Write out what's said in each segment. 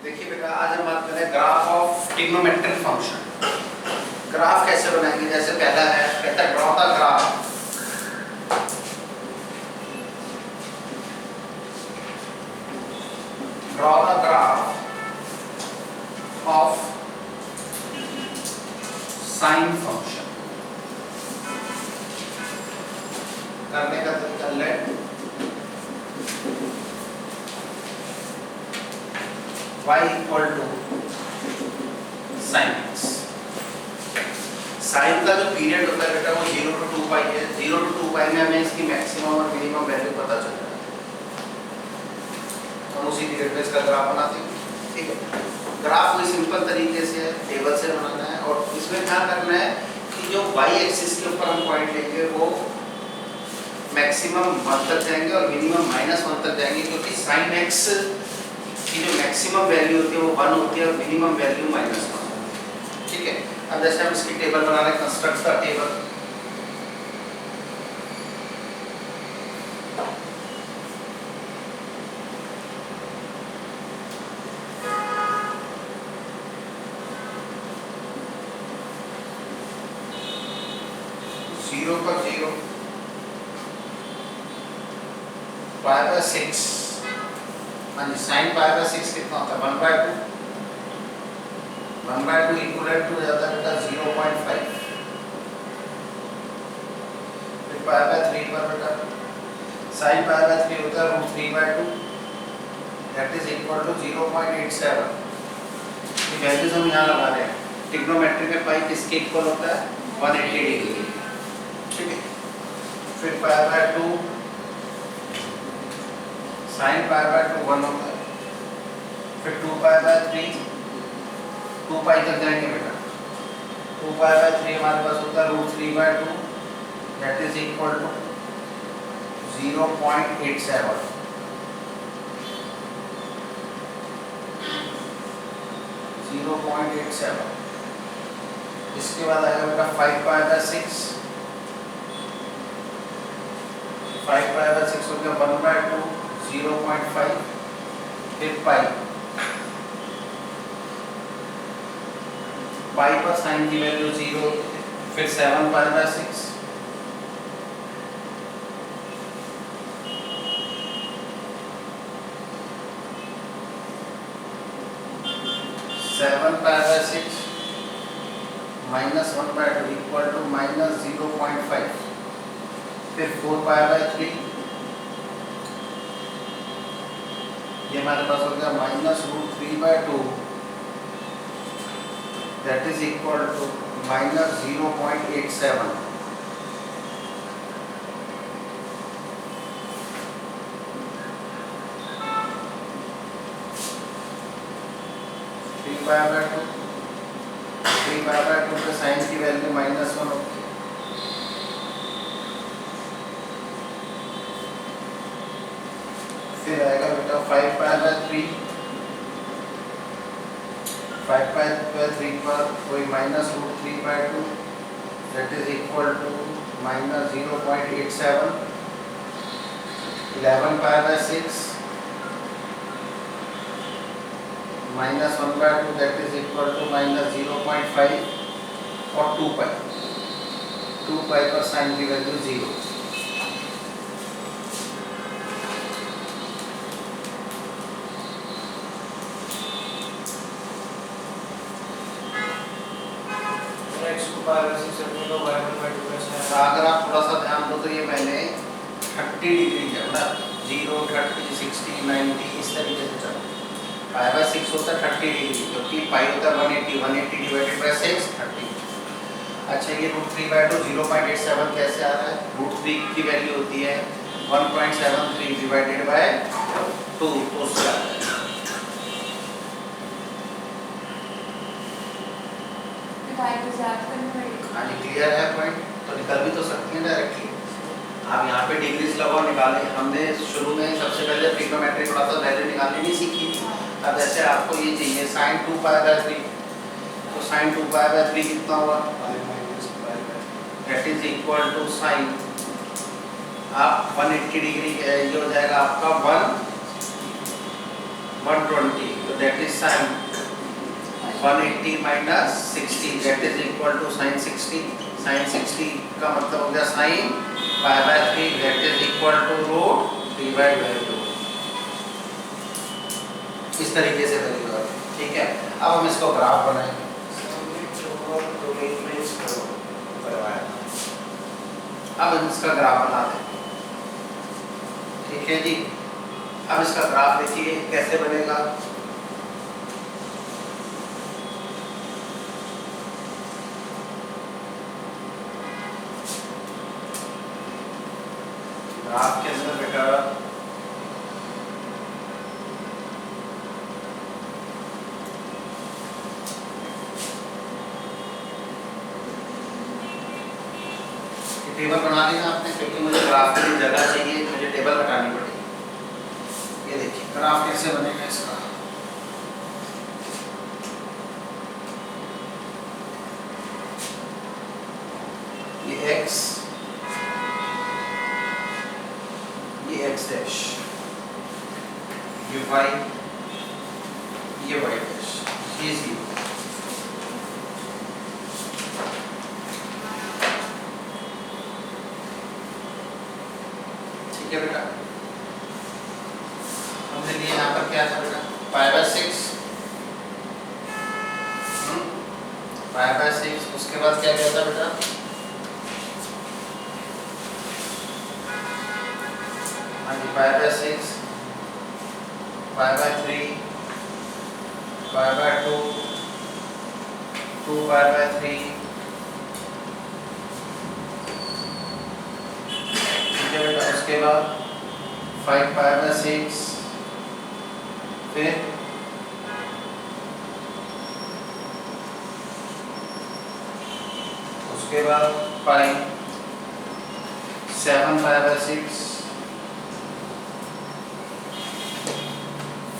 देखिए बेटा, आज हम बात करें graph of trigonometric function. Graph कैसे बनाएंगे? जैसे पहला है, कहता है draw the graph of sine function. करने का तरीका let y equal to sine x. Sine का जो पीरियड होता है बेटा वो 0 to 2 पाई है। 0 to 2 पाई में हमें इसकी मैक्सिमम और मिनिमम वैल्यू पता चल रहा है। हम उसी पीरियड में इसका ग्राफ बनाते हैं। ठीक है, ग्राफ कोई सिंपल तरीके से टेबल से बनाना है और इसमें क्या करना है कि जो y एक्सिस के ऊपर हम पॉइंट लेंगे वो मैक्सिमम 1 तक जाएंगे और मिनिमम -1 तक जाएंगे, क्योंकि साइन एक्स की जो मैक्सिमम वैल्यू होती है वो 1 होती है और मिनिमम वैल्यू -1। ठीक है, अब जैसे हम इसकी टेबल बना रहे हैं, कंस्ट्रक्ट द टेबल। जीरो पर 0 π/6। हाँ जी, sin π/6 कितना होता है? 1/2। 1/2 इक्वलेंट हो जाता है बेटा 0.5। फिर π/3 पर बेटा sin π/3 होता है √3/2, दैट इज इक्वल टू 0.87। ये वैल्यूज हम यहाँ लगा रहे हैं। ट्रिग्नोमेट्री में पाई किसके इक्वल होता है? 180 डिग्री। ठीक है, फिर π/2 sin π/2 1 होता है। फिर 2π/3 2 पाई तक जाएंगे बेटा। 2π/3 हमारे पास होता है √3/2, दैट इज इक्वल टू 0.87। इसके बाद आएगा बेटा 5π/6। 5π/6 हो गया 1/2, 0.5। फिर पाई पर साइन की वैल्यू 0 होती है। फिर 7π/6, 7π/6 -1/2 इक्वल टू -0.5। फिर 4π/3, ये हमारे पास हो गया -√3/2, that is equal to -0.87। Three pi by two पे साइन की वैल्यू -1 होती है। फिर आएगा बेटा 5π/3। 5π/3 पर कोई -√3/2, that is equal to -0.87। 11π/6 -1/2, that is equal to -0.5। और 2 पाई पर साइन की वैल्यू 0। अगर आप थोड़ा सा ध्यान दो तो ये मैंने 30 डिग्री है ना, 0, 30, 60, 90 इस तरीके से चला। π/6 होता है 30 डिग्री, क्योंकि पाई होता है 180 डिवाइडेड बाय 6, 30। अच्छा, ये √3/2 0.87 कैसे आ रहा है? √3 की वैल्यू होती है 1.73 डिवाइडेड बाय 2, तो उसका हाँ जी, क्लियर है पॉइंट? तो निकल भी तो सकती है डायरेक्टली। आप यहाँ पे डिग्रीज लगाओ, निकालें। हमने शुरू में सबसे पहले ट्रिग्नोमेट्री थोड़ा सा वैल्यू निकालनी नहीं सीखी थी। अब जैसे आपको ये चाहिए sin 2π/3, तो sin 2π/3 कितना हुआ? That is equal to sine आप 180 डिग्री ये हो जाएगा आपका 120 तो that is sine 180 minus 60 that is equal to sine 60। Sine 60 का मतलब हो गया sine pi by 3 that is equal to root 3 by 2। इस तरीके से वैल्यू। ठीक है, अब हम इसको ग्राफ बनाएंगे। अब हम इसका ग्राफ बनाते हैं। ठीक है जी, अब इसका ग्राफ देखिए कैसे बनेगा। ग्राफ के अंदर बेटा टेबल बना लेना आपने, क्योंकि मुझे ग्राफ के लिए जगह चाहिए, मुझे टेबल हटानी पड़ेगी। ये देखिए ग्राफ कैसे बनेगा इसका। ये x, ये x डैश, ये y, ये y डैश, ये 0। ठीक है बेटा, हमने लिए यहाँ पर क्या था बेटा, पाई बाय 6, पाई बाय 6। उसके बाद क्या कहता बेटा, हाँ जी, pi by 6, pi by 3, pi by 2, 2 pi by 3। उसके बाद 5 पाई बाय 6, फिर उसके बाद पाई 7 पाई by 6,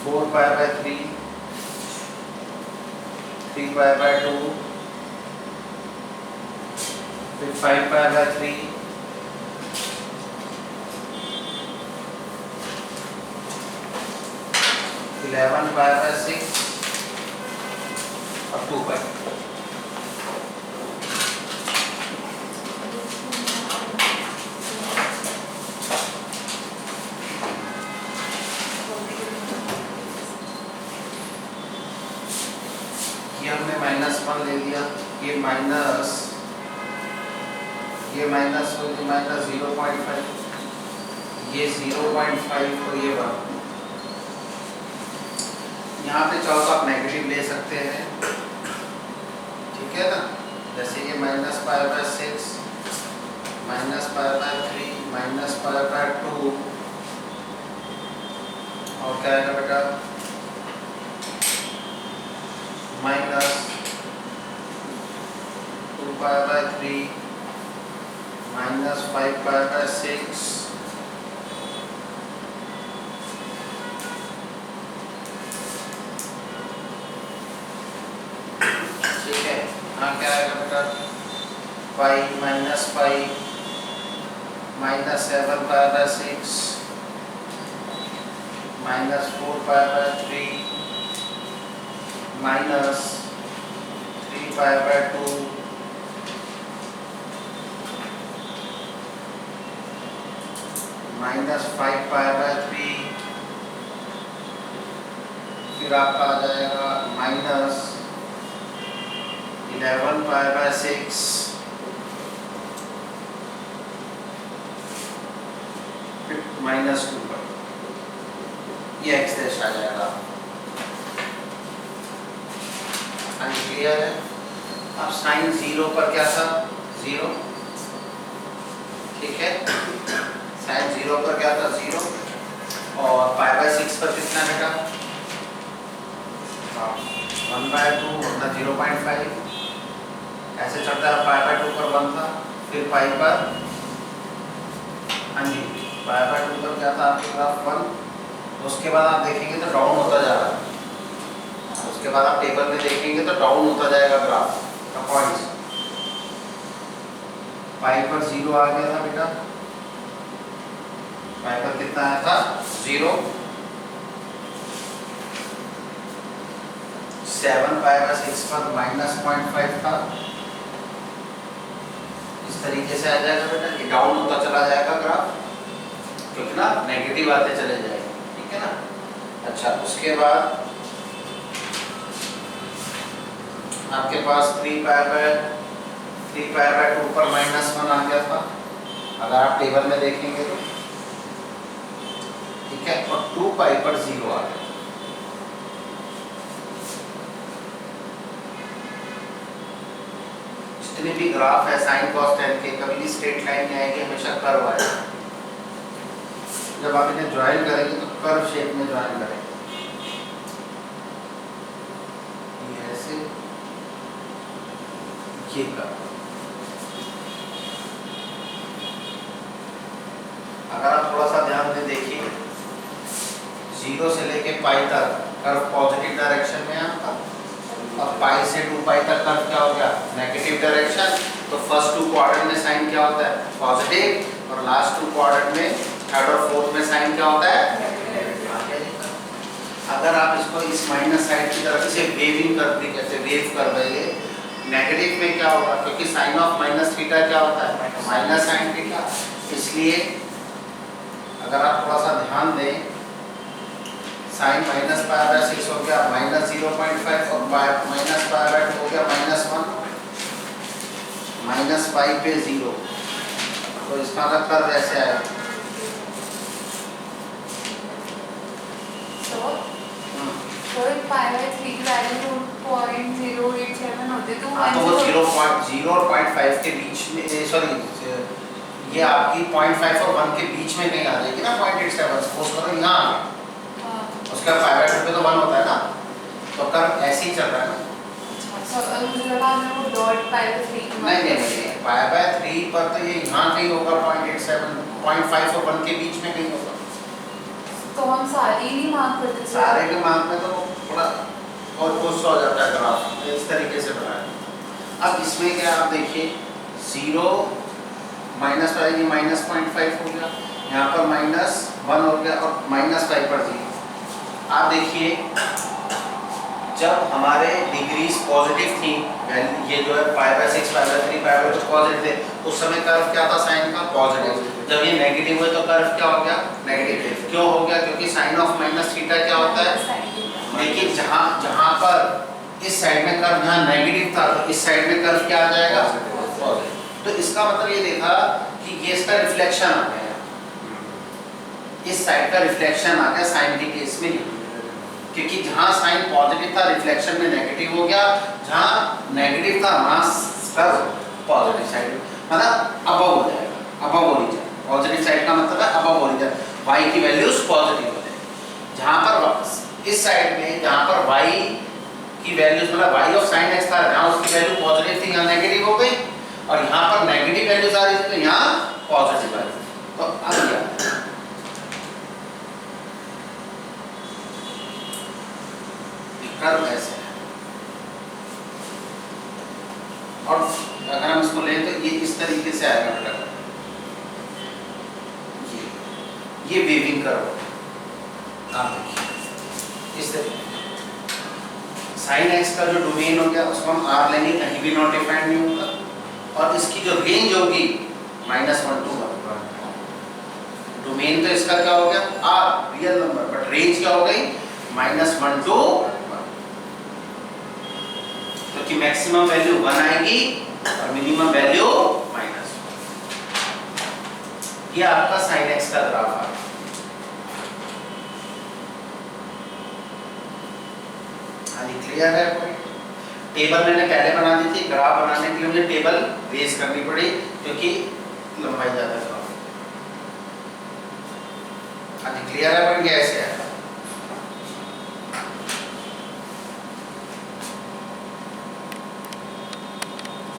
4 pi by 3, 3 pi by 2, फिर 5 पाई बाय 3, 11 पाई बाय 6 और 2 पाई। ये हमने -1 ले लिया, ये माइनस, ये माइनस हो गया माइनस 0.5, ये 0.5 और ये 1। यहाँ पे चाहो तो आप नेगेटिव ले सकते हैं, ठीक है ना। जैसे ये minus pi by 6, minus pi by 3, minus pi by 2, और क्या आएगा बेटा, minus 2 pi by 3, minus 5 pi by 6, क्या आएगा बेटा, pi minus pi, minus 7 pi by 6, minus 4 pi by 3, minus 3 pi by 2, minus 5 pi by 3, फिर आपका आ जाएगा माइनस 11 पाई बाय 6, फिर माइनस 2 पाई, ये एक्स डैश आ जाएगा। क्लियर है। अब साइन 0 पर क्या था, 0, ठीक है। साइन 0 पर क्या था, 0, और पाई बाय 6 पर कितना बेटा, 1/2 वरना 0.5, ऐसे चलता है। पाई बाय 2 पर 1 था, फिर पाई पर, हाँ जी, पाई बाय 2 पर क्या था आपके ग्राफ 1। उसके बाद आप देखेंगे तो डाउन होता जा रहा है, उसके बाद आप टेबल में देखेंगे तो डाउन होता जाएगा ग्राफ का पॉइंट्स। पाई पर 0 आ गया था बेटा, पाई पर कितना आया था, 0। 7 पाई बाय 6 पर -0.5 था, इस तरीके से आ जाएगा बेटा। ये डाउन होता चला जाएगा ग्राफ, क्योंकि ना नेगेटिव आते चले जाएंगे, ठीक है ना। अच्छा, उसके बाद आपके पास 3 पाई बाय 2 पर -1 आ गया था, अगर आप टेबल में देखेंगे तो, ठीक है। और 2 पाई पर 0 आ गया। जितने भी ग्राफ है साइन कॉस टेन के, कभी भी स्ट्रेट लाइन में आएंगे, हमेशा कर्व आएगा। जब आप इन्हें ज्वाइन करेंगे तो कर्व शेप में ज्वाइन करेंगे, ये ऐसे, ये कर्व। अगर आप थोड़ा सा ध्यान से देखिए, 0 से लेके पाई तक कर्व पॉजिटिव डायरेक्शन में आपका, और पाई से 2 पाई तक कर्व क्या हो गया, नेगेटिव डायरेक्शन। तो फर्स्ट 2 क्वाड्रेंट में साइन क्या होता है, पॉजिटिव, और लास्ट 2 क्वाड्रेंट में, थर्ड और फोर्थ में साइन क्या होता है। अगर आप इसको इस माइनस साइड की तरफ से वेविंग कर दी, कैसे वेव कर देंगे, नेगेटिव में क्या होगा, क्योंकि साइन ऑफ माइनस थीटा क्या होता है, माइनस साइन थीटा। इसलिए अगर आप थोड़ा सा ध्यान दें, साइन -पाई बाय 6 हो गया -0.5, और -पाई बाय 2 हो गया -1, -पाई पे 0, तो इसका कर्व ऐसे आएगा। तो पाई बाय 3 की वैल्यू 0.087 होते, तो वो 0.0 और 0.5 के बीच में, सॉरी, ये आपकी 0.5 और 1 के बीच में नहीं आ जाएगी ना, 0.87। सपोज करो यहाँ आ गया, उसका पाई बाय 2 पे तो 1 होता है ना, तो कर्व ऐसे ही चल रहा है ना। अच्छा, मुझे लगा वो डॉट पाई बाय 3 नहीं, पाई बाय 3 पर तो ये यहाँ कहीं होगा, 0.87, 0.5 और 1 के बीच में कहीं होगा। तो हम सारे ही नहीं मार्क करते, सारे के मार्क में तो थोड़ा और कुछ हो जाता है ग्राफ, इस तरीके से बनाया। अब इसमें क्या आप देखिए, 0 माइनस पाई -0.5 हो गया, यहाँ पर -1 हो गया, और -पाई पर 0। आप देखिए, जब हमारे डिग्रीज पॉजिटिव थी, ये जो है पाई by 6, pi by 3, pi by 2 positive थे, उस समय कर्व क्या था साइन का, पॉजिटिव। जब ये नेगेटिव हुए तो कर्व क्या हो गया, नेगेटिव। क्यों हो गया, क्योंकि साइन ऑफ माइनस थीटा क्या होता है। लेकिन जहाँ पर इस साइड में कर्व यहाँ नेगेटिव था, तो इस साइड में कर्व क्या आ जाएगा, पॉजिटिव। तो इसका मतलब ये देखा कि ये इसका रिफ्लेक्शन आ गया, इस साइड का रिफ्लेक्शन आ गया साइन के केस में, क्योंकि जहाँ साइन पॉजिटिव था रिफ्लेक्शन में नेगेटिव हो गया, जहाँ नेगेटिव था वहाँ पॉजिटिव साइड, मतलब अबव हो जाएगा, अबव ओरिजिन। पॉजिटिव साइड का मतलब है अबव ओरिजिन, y की वैल्यूज पॉजिटिव हो जाएगी। जहाँ पर इस साइड में, जहाँ पर y की वैल्यूज, मतलब y ऑफ साइन x था, जहाँ उसकी वैल्यू पॉजिटिव थी, यहाँ नेगेटिव हो गई, और यहाँ पर नेगेटिव वैल्यूज आ रही थी, तो यहाँ पॉजिटिव आ रही थी। तो अब क्या कर्व ऐसे है, और अगर हम इसको लें तो ये इस तरीके से आएगा बेटा, ये वेविंग कर्व। आप देखिए इस तरीके, साइन एक्स का जो डोमेन हो गया उसको हम आर लेंगे, कहीं भी नॉट डिफाइंड नहीं होगा, और इसकी जो रेंज होगी -1 to 1। डोमेन तो इसका क्या हो गया, R real number, but range क्या हो गई, -1 to 1, क्योंकि मैक्सिमम वैल्यू 1 आएगी और मिनिमम वैल्यू -1। ये आपका साइन एक्स का ग्राफ है। क्लियर है कोई? टेबल मैंने पहले बना दी थी, ग्राफ बनाने के लिए मुझे टेबल रेज करनी पड़ी, क्योंकि लंबाई ज्यादा ग्राफ। क्लियर है पॉइंट, ऐसे है।